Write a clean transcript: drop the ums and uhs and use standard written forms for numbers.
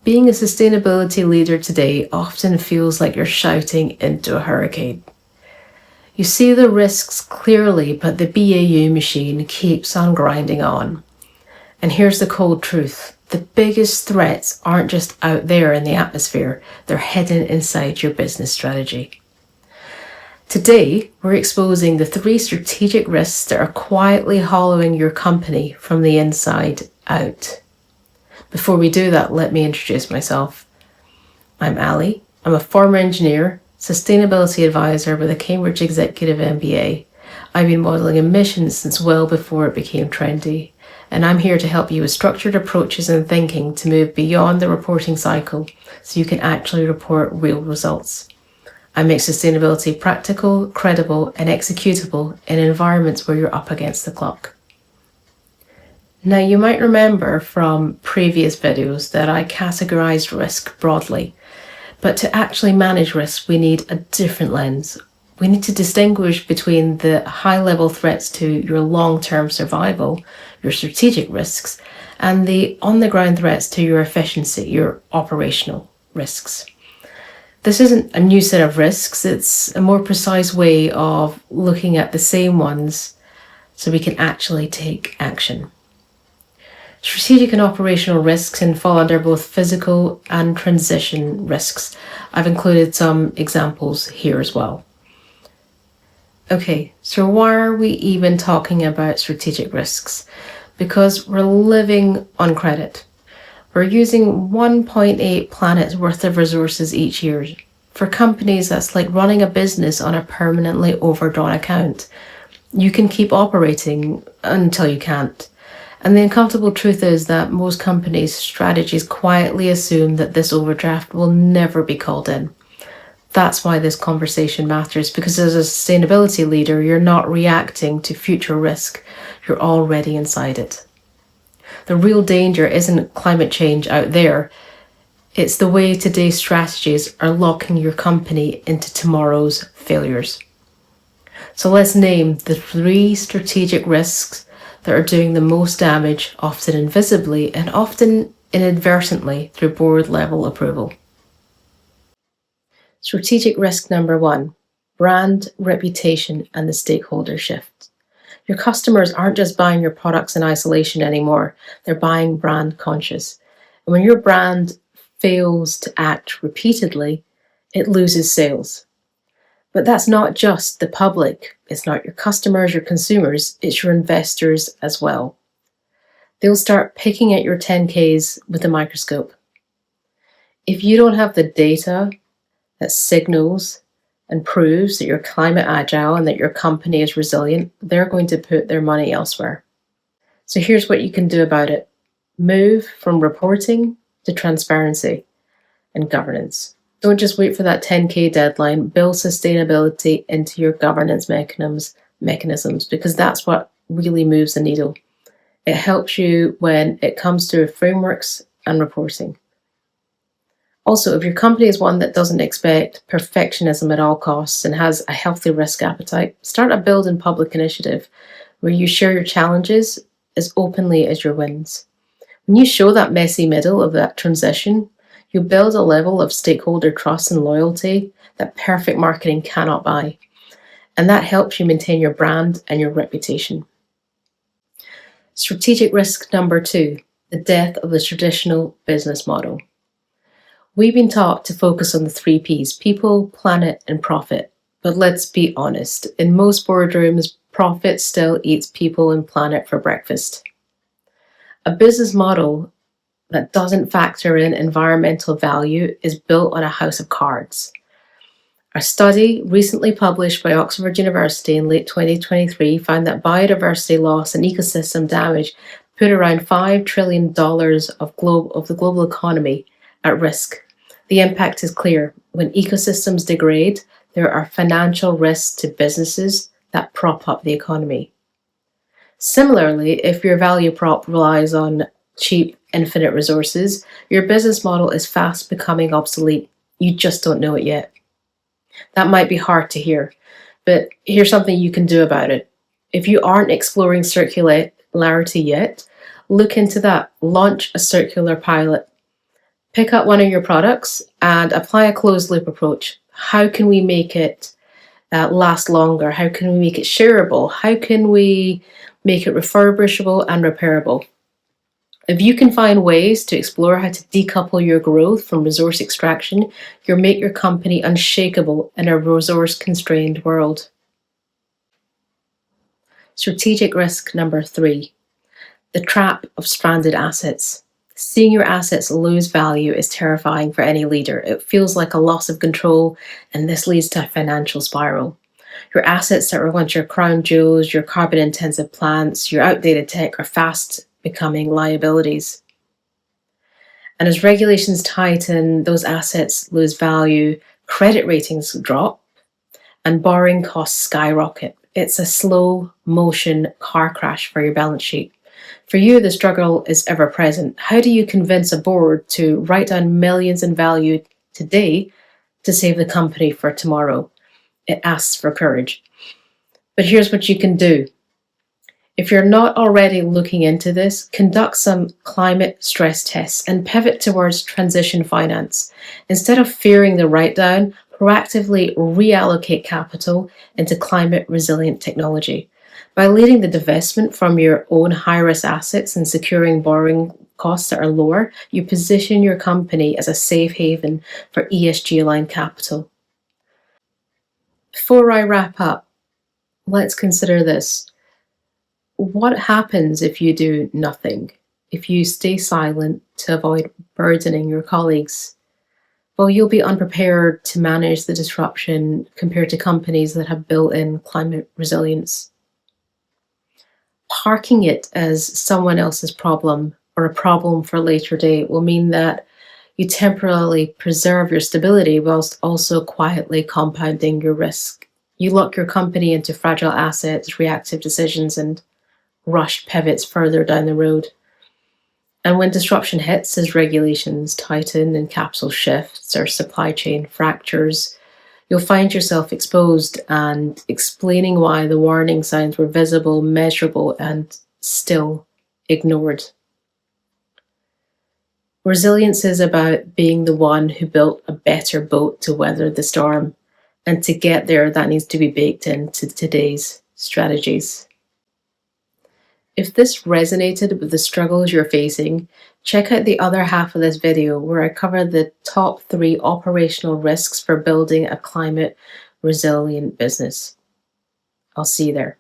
being a sustainability leader today often feels like you're shouting into a hurricane. You see the risks clearly, but the BAU machine keeps on grinding on. And here's the cold truth. The biggest threats aren't just out there in the atmosphere, they're hidden inside your business strategy. Today, we're exposing the 3 strategic risks that are quietly hollowing your company from the inside out. Before we do that, let me introduce myself. I'm Alli. I'm a former engineer, sustainability advisor with a Cambridge Executive MBA. I've been modeling emissions since well before it became trendy, and I'm here to help you with structured approaches and thinking to move beyond the reporting cycle so you can actually report real results. I make sustainability practical, credible, and executable in environments where you're up against the clock. Now, you might remember from previous videos that I categorized risk broadly, but to actually manage risk, we need a different lens. We need to distinguish between the high-level threats to your long-term survival, your strategic risks, and the on-the-ground threats to your efficiency, your operational risks. This isn't a new set of risks, it's a more precise way of looking at the same ones so we can actually take action. Strategic and operational risks can fall under both physical and transition risks. I've included some examples here as well. Okay, so why are we even talking about strategic risks? Because we're living on credit. We're using 1.8 planets worth of resources each year. For companies, that's like running a business on a permanently overdrawn account. You can keep operating until you can't. And the uncomfortable truth is that most companies' strategies quietly assume that this overdraft will never be called in. That's why this conversation matters, because as a sustainability leader, you're not reacting to future risk, you're already inside it. The real danger isn't climate change out there, it's the way today's strategies are locking your company into tomorrow's failures. So let's name the 3 strategic risks that are doing the most damage, often invisibly and often inadvertently through board-level approval. Strategic risk number 1, brand, reputation, and the stakeholder shift. Your customers aren't just buying your products in isolation anymore, they're buying brand conscious. And when your brand fails to act repeatedly, it loses sales. But that's not just the public, it's not your customers, your consumers, it's your investors as well. They'll start picking at your 10Ks with a microscope. If you don't have the data that signals and proves that you're climate agile and that your company is resilient, they're going to put their money elsewhere. So here's what you can do about it. Move from reporting to transparency and governance. Don't just wait for that 10K deadline. Build sustainability into your governance mechanisms, because that's what really moves the needle. It helps you when it comes to frameworks and reporting. Also, if your company is one that doesn't expect perfectionism at all costs and has a healthy risk appetite, start a build in public initiative where you share your challenges as openly as your wins. When you show that messy middle of that transition, you build a level of stakeholder trust and loyalty that perfect marketing cannot buy. And that helps you maintain your brand and your reputation. Strategic risk number 2, the death of the traditional business model. We've been taught to focus on the 3 Ps, people, planet, and profit. But let's be honest, in most boardrooms, profit still eats people and planet for breakfast. A business model that doesn't factor in environmental value is built on a house of cards. A study recently published by Oxford University in late 2023 found that biodiversity loss and ecosystem damage put around $5 trillion of the global economy at risk. The impact is clear. When ecosystems degrade, there are financial risks to businesses that prop up the economy. Similarly, if your value prop relies on cheap, infinite resources, your business model is fast becoming obsolete. You just don't know it yet. That might be hard to hear, but here's something you can do about it. If you aren't exploring circularity yet, look into that. Launch a circular pilot. Pick up one of your products and apply a closed loop approach. How can we make it last longer? How can we make it shareable? How can we make it refurbishable and repairable? If you can find ways to explore how to decouple your growth from resource extraction, you'll make your company unshakable in a resource-constrained world. Strategic risk number 3, the trap of stranded assets. Seeing your assets lose value is terrifying for any leader. It feels like a loss of control, and this leads to a financial spiral. Your assets that were once your crown jewels, your carbon-intensive plants, your outdated tech are fast becoming liabilities. And as regulations tighten, those assets lose value, credit ratings drop, and borrowing costs skyrocket. It's a slow motion car crash for your balance sheet. For you, the struggle is ever present. How do you convince a board to write down millions in value today to save the company for tomorrow? It asks for courage. But here's what you can do. If you're not already looking into this, conduct some climate stress tests and pivot towards transition finance. Instead of fearing the write-down, proactively reallocate capital into climate resilient technology. By leading the divestment from your own high-risk assets and securing borrowing costs that are lower, you position your company as a safe haven for ESG-aligned capital. Before I wrap up, let's consider this. What happens if you do nothing? If you stay silent to avoid burdening your colleagues? Well, you'll be unprepared to manage the disruption compared to companies that have built-in climate resilience. Parking it as someone else's problem or a problem for a later date will mean that you temporarily preserve your stability whilst also quietly compounding your risk. You lock your company into fragile assets, reactive decisions, and rushed pivots further down the road. And when disruption hits, as regulations tighten and capital shifts or supply chain fractures, you'll find yourself exposed and explaining why the warning signs were visible, measurable, and still ignored. Resilience is about being the one who built a better boat to weather the storm. And to get there, that needs to be baked into today's strategies. If this resonated with the struggles you're facing, check out the other half of this video where I cover the top 3 operational risks for building a climate resilient business. I'll see you there.